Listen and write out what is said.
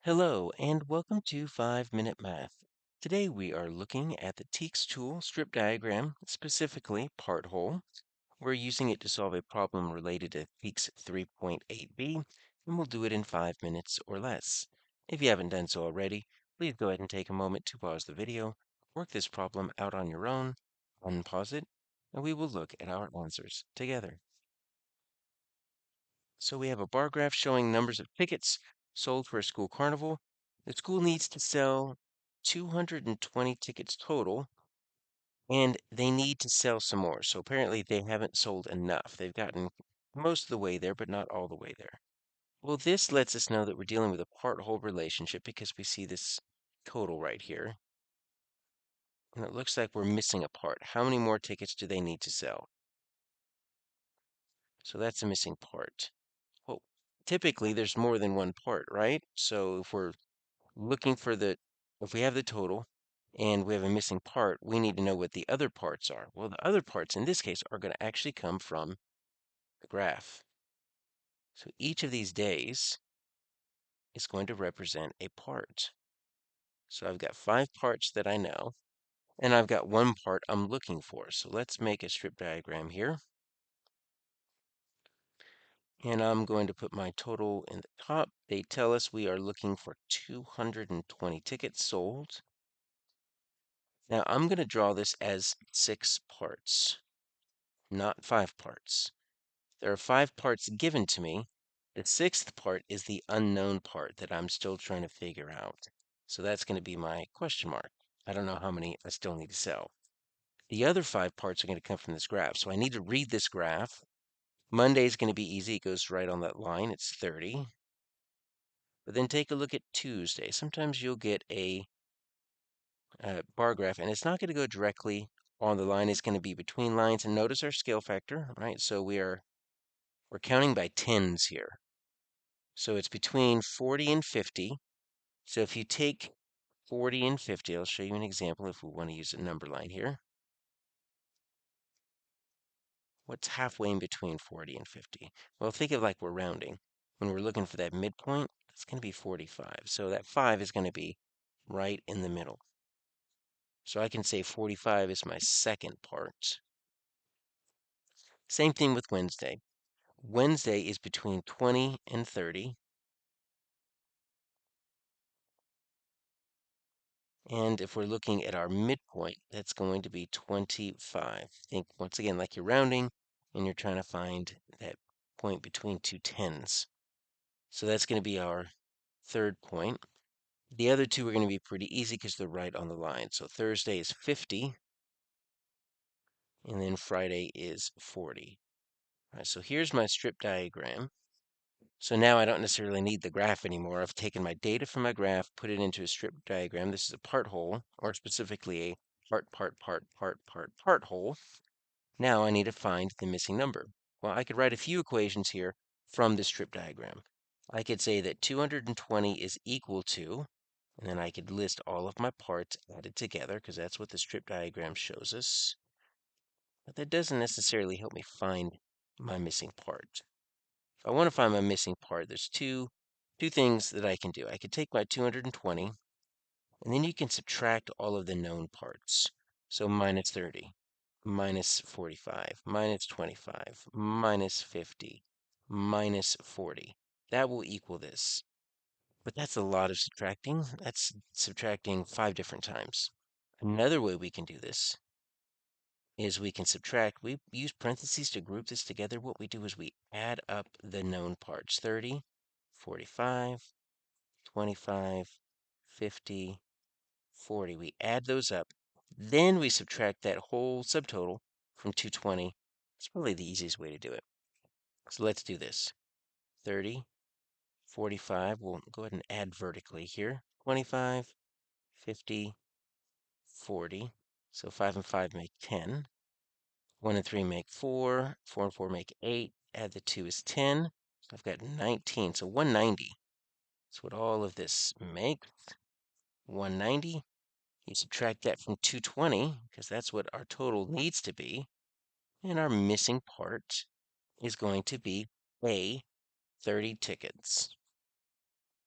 Hello, and welcome to 5 Minute Math. Today we are looking at the TEKS tool strip diagram, specifically part whole. We're using it to solve a problem related to TEKS 3.8b, and we'll do it in 5 minutes or less. If you haven't done so already, please go ahead and take a moment to pause the video, work this problem out on your own, unpause it, and we will look at our answers together. So we have a bar graph showing numbers of tickets sold for a school carnival. The school needs to sell 220 tickets total, and they need to sell some more. So apparently they haven't sold enough. They've gotten most of the way there, but not all the way there. Well, this lets us know that we're dealing with a part-whole relationship because we see this total right here. And it looks like we're missing a part. How many more tickets do they need to sell? So that's a missing part. Well, typically there's more than one part, right? So if we're looking for if we have the total and we have a missing part, we need to know what the other parts are. Well, the other parts in this case are going to actually come from the graph. So each of these days is going to represent a part. So I've got 5 parts that I know, and I've got one part I'm looking for. So let's make a strip diagram here. And I'm going to put my total in the top. They tell us we are looking for 220 tickets sold. Now I'm going to draw this as 6 parts, not 5 parts. There are 5 parts given to me. The 6th part is the unknown part that I'm still trying to figure out. So that's going to be my question mark. I don't know how many I still need to sell. The other 5 parts are going to come from this graph. So I need to read this graph. Monday is going to be easy. It goes right on that line. It's 30. But then take a look at Tuesday. Sometimes you'll get a bar graph, and it's not going to go directly on the line. It's going to be between lines. And notice our scale factor, right? So we're counting by tens here. So it's between 40 and 50. So if you take 40 and 50, I'll show you an example if we want to use a number line here. What's halfway in between 40 and 50? Well, think of like we're rounding. When we're looking for that midpoint, it's going to be 45. So that 5 is going to be right in the middle. So I can say 45 is my second part. Same thing with Wednesday. Wednesday is between 20 and 30. And if we're looking at our midpoint, that's going to be 25. Think once again like you're rounding and you're trying to find that point between two tens. So that's going to be our third point. The other two are going to be pretty easy because they're right on the line. So Thursday is 50, and then Friday is 40. All right, so here's my strip diagram. So now I don't necessarily need the graph anymore. I've taken my data from my graph, put it into a strip diagram. This is a part whole, or specifically a part whole. Now I need to find the missing number. Well, I could write a few equations here from this strip diagram. I could say that 220 is equal to, and then I could list all of my parts added together, because that's what the strip diagram shows us. But that doesn't necessarily help me find my missing part. If I want to find my missing part, there's two things that I can do. I could take my 220, and then you can subtract all of the known parts. So minus 30, minus 45, minus 25, minus 50, minus 40. That will equal this. But that's a lot of subtracting. That's subtracting 5 different times. Another way we can do this is we can subtract. We use parentheses to group this together. What we do is we add up the known parts. 30, 45, 25, 50, 40. We add those up. Then we subtract that whole subtotal from 220. It's probably the easiest way to do it. So let's do this. 30, 45. We'll go ahead and add vertically here. 25, 50, 40. So 5 and 5 make 10. 1 and 3 make 4. 4 and 4 make 8. Add the 2 is 10. So I've got 19. So 190. That's what all of this makes. 190. You subtract that from 220, because that's what our total needs to be. And our missing part is going to be A, 30 tickets.